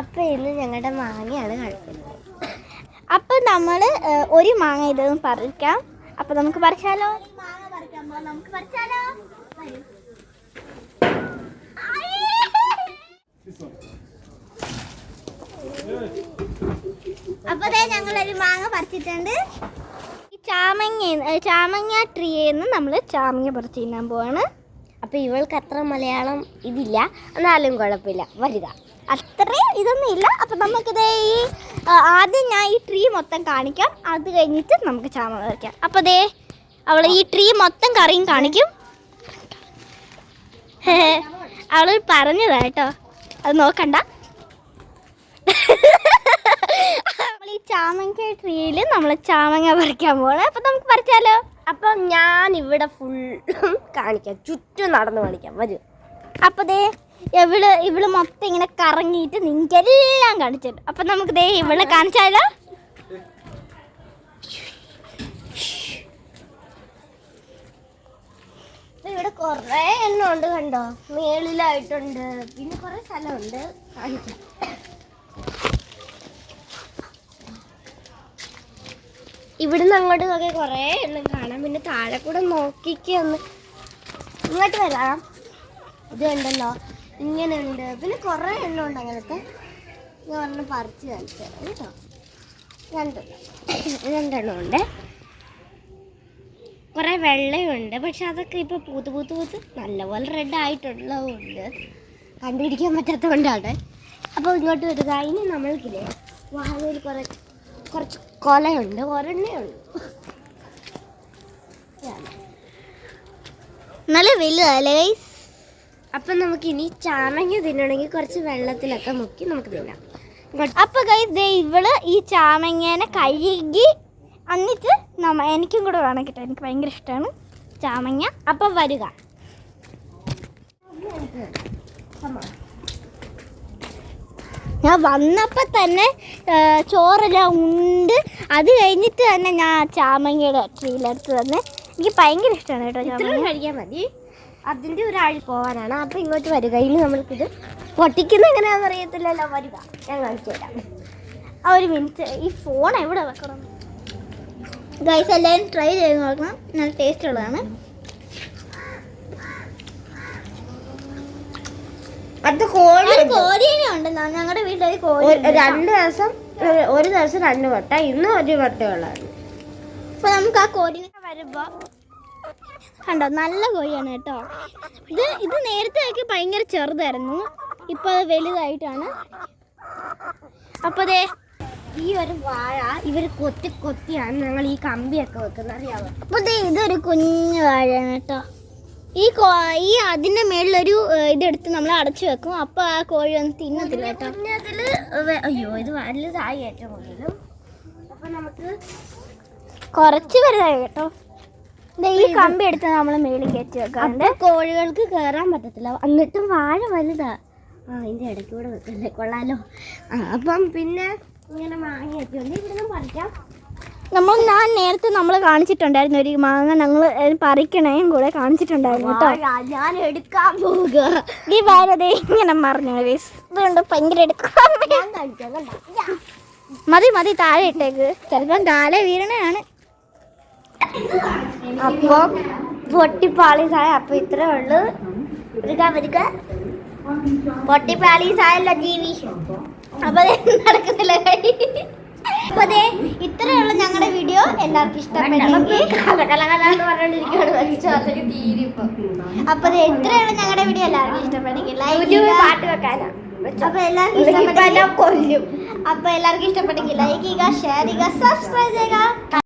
അപ്പം ഇന്ന് ഞങ്ങളുടെ മാങ്ങയാണ് കഴിക്കുന്നത്. അപ്പം നമ്മൾ ഒരു മാങ്ങ ഇതൊന്നും പറിക്കാം. അപ്പം നമുക്ക് പറിച്ചാലോ? മാങ്ങ പറിക്കാൻ പോകാം. നമുക്ക് പറിച്ചാലോ? അപ്പോൾ ഞങ്ങളൊരു മാങ്ങ പറിച്ചിട്ടുണ്ട്. ഈ ചാമങ്ങ ട്രീന്ന് നമ്മൾ ചാമങ്ങ പറിച്ച് തിന്നാൻ പോവാണ്. അപ്പോൾ ഇവൾക്ക് അത്ര മലയാളം ഇതില്ല, എന്നാലും കുഴപ്പമില്ല, വരിക. അത്ര ഇതൊന്നും ഇല്ല. അപ്പം നമുക്കിത് ആദ്യം ഞാൻ ഈ ട്രീ മൊത്തം കാണിക്കാം. അത് കഴിഞ്ഞിട്ട് നമുക്ക് ചാമ പറിക്കാം. അപ്പോൾ അവൾ ഈ ട്രീ മൊത്തം കറിയും കാണിക്കും. അവൾ പറഞ്ഞതാ കേട്ടോ, അത് നോക്കണ്ട. നമ്മൾ ഈ ചാമങ്ങ ട്രീയിൽ നമ്മൾ ചാമങ്ങ പറിക്കാൻ പോകണം. അപ്പം നമുക്ക് പറിച്ചാലോ? അപ്പം ഞാൻ ഇവിടെ ഫുൾ കാണിക്കാം, ചുറ്റും നടന്ന് കാണിക്കാം, വരൂ. അപ്പോൾ ഇവള് മൊത്തം ഇങ്ങനെ കറങ്ങിയിട്ട് നിങ്ങൾക്കെല്ലാം കാണിച്ചിട്ട്. അപ്പം നമുക്ക് ഇവളെ കാണിച്ചാലോ? ഇവിടെ കുറേ എണ്ണം ഉണ്ട്, കണ്ടോ, മേളിലായിട്ടുണ്ട്, പിന്നെ കുറേ സ്ഥലമുണ്ട്, കാണിക്കാം. ഇവിടുന്ന് അങ്ങോട്ട് നോക്കി കുറേ എണ്ണം കാണാം. പിന്നെ താഴെ കൂടെ നോക്കിക്കൊന്ന് ഇങ്ങോട്ട് വരാം. ഇത് കണ്ടല്ലോ, ഇങ്ങനെ ഉണ്ട്. പിന്നെ കുറേ എണ്ണം ഉണ്ട് അങ്ങനത്തെ. ഞാൻ ഒരെണ്ണം പറിച്ച് കാണിച്ചു തരാം കേട്ടോ. രണ്ടെണ്ണം ഉണ്ട്. കുറേ വെള്ളയുണ്ട്, പക്ഷെ അതൊക്കെ ഇപ്പോൾ പൂത്ത് നല്ലപോലെ റെഡ് ആയിട്ടുള്ളതുകൊണ്ട് കണ്ടുപിടിക്കാൻ പറ്റാത്തതുകൊണ്ടാണ്. അപ്പോൾ ഇങ്ങോട്ട് വരിക. ഇനി നമ്മൾക്കില്ലേ വാഴയിൽ കുറച്ച് കൊലയുണ്ട്, ഒരെണ്ണേ ഉള്ളൂ, നല്ല വലുതല്ലേ ഗൈസ്. അപ്പം നമുക്കിനി ചാമങ്ങ തിന്നണമെങ്കിൽ കുറച്ച് വെള്ളത്തിലൊക്കെ മുക്കി നമുക്ക് തിന്നാം. അപ്പോൾ ഗൈസ് ഇവള് ഈ ചാമങ്ങേനെ കഴുകി എന്നിട്ട് എനിക്കും കൂടെ വേണം കേട്ടോ, എനിക്ക് ഭയങ്കര ഇഷ്ടമാണ് ചാമങ്ങ. അപ്പം വരിക. ഞാൻ വന്നപ്പോൾ തന്നെ ചോറെല്ലാം ഉണ്ട്. അത് കഴിഞ്ഞിട്ട് തന്നെ ഞാൻ ചാമങ്ങയുടെ ട്രീയിലെടുത്ത് തന്നെ. എനിക്ക് ഭയങ്കര ഇഷ്ടമാണ് കേട്ടോ ചാമങ്ങ. കഴിക്കാൻ മതി, അതിൻ്റെ ഒരാഴ്ച പോകാനാണ്. അപ്പം ഇങ്ങോട്ട് വരിക. ഇനി നമ്മൾക്കിത് പൊട്ടിക്കുന്ന എങ്ങനെയാണെന്ന് അറിയത്തില്ലല്ലോ, വരിക, ഞാൻ കാണിച്ചു തരാം. ഒരു മിനിറ്റ്, ഈ ഫോൺ എവിടെ വെക്കണം ഗൈസ്? എല്ലാവരും ട്രൈ ചെയ്ത് നോക്കണം, നല്ല ടേസ്റ്റ് ഉള്ളതാണ്. അത് കോഴിനെ ഉണ്ട് ഞങ്ങളുടെ വീട്ടിൽ. കോഴി ഒരു ദിവസം 2 വട്ട, ഇന്ന് 1 വട്ടമുള്ളതാണ്. അപ്പോൾ നമുക്ക് ആ കോഴിനെ വരുമ്പോൾ കണ്ടോ, നല്ല കോഴിയാണ് കേട്ടോ. ഇത് നേരത്തെ ഭയങ്കര ചെറുതായിരുന്നു, ഇപ്പോൾ അത് വലുതായിട്ടാണ്. അപ്പോൾ ഈ ഒരു വാഴ ഇവർ കൊത്തിയാണ് ഞങ്ങൾ ഈ കമ്പിയൊക്കെ വെക്കുന്നത്, അറിയാമോ? അപ്പോൾ ഇതൊരു കുഞ്ഞു വാഴയാണ് കേട്ടോ. ഈ അതിൻ്റെ മേളിലൊരു ഇതെടുത്ത് നമ്മൾ അടച്ചു വെക്കും. അപ്പോൾ ആ കോഴി ഒന്നും തിന്നത്തില്ല കേട്ടോ. അയ്യോ, ഇത് വലുതായി ഏറ്റവും കൂടുതലും. അപ്പം നമുക്ക് കുറച്ച് വലുതായി കേട്ടോ. ഈ കമ്പി എടുത്ത് നമ്മൾ മേളിൽ കയറ്റി വെക്കാറുണ്ട്. കോഴികൾക്ക് കയറാൻ പറ്റത്തില്ല, എന്നിട്ടും വാഴ വലുതാ. അതിൻ്റെ ഇടയ്ക്ക് കൂടെ വെക്കല്ലേ, കൊള്ളാലോ. അപ്പം പിന്നെ ഇങ്ങനെ മാങ്ങയൊക്കെ ഉണ്ട്, ഇവിടുന്ന് പറിക്കാം. ഞാൻ നേരത്തെ കാണിച്ചിട്ടുണ്ടായിരുന്നു ഒരു മാങ്ങ, ഞങ്ങൾ പറിക്കണേയും കൂടെ കാണിച്ചിട്ടുണ്ടായിരുന്നു കേട്ടോ. ഞാൻ എടുക്കാൻ പോവുക. ഈ വാഴ ഇങ്ങനെ മറിഞ്ഞു ഇതുകൊണ്ട് ഭയങ്കര എടുക്കാൻ. മതി താഴെ ഇട്ടേക്ക്, ചിലപ്പം താഴെ വീരണയാണ്. അപ്പോൾ പൊട്ടിപ്പാളീസായ, അപ്പോൾ ഇത്രേ ഉള്ളൂ. വരിക, പൊട്ടിപ്പാളീസായല്ലോ ജീവി. അപ്പോൾ നടക്കുന്നില്ല. അപ്പോൾ ഇത്രയുള്ള ഞങ്ങളുടെ വീഡിയോ എല്ലാവർക്കും ഇഷ്ടപ്പെട്ടെങ്കിൽ, അപ്പോൾ ഇത്രയുള്ള ഞങ്ങളുടെ വീഡിയോ എല്ലാവർക്കും ഇഷ്ടപ്പെട്ടെങ്കിൽ പാട്ട് വെക്കാനാ. അപ്പോൾ എല്ലാവർക്കും ഇഷ്ടപ്പെട്ടെങ്കിൽ ലൈക്ക് ചെയ്യുക, ഷെയർ ചെയ്യുക, സബ്സ്ക്രൈബ് ചെയ്യുക.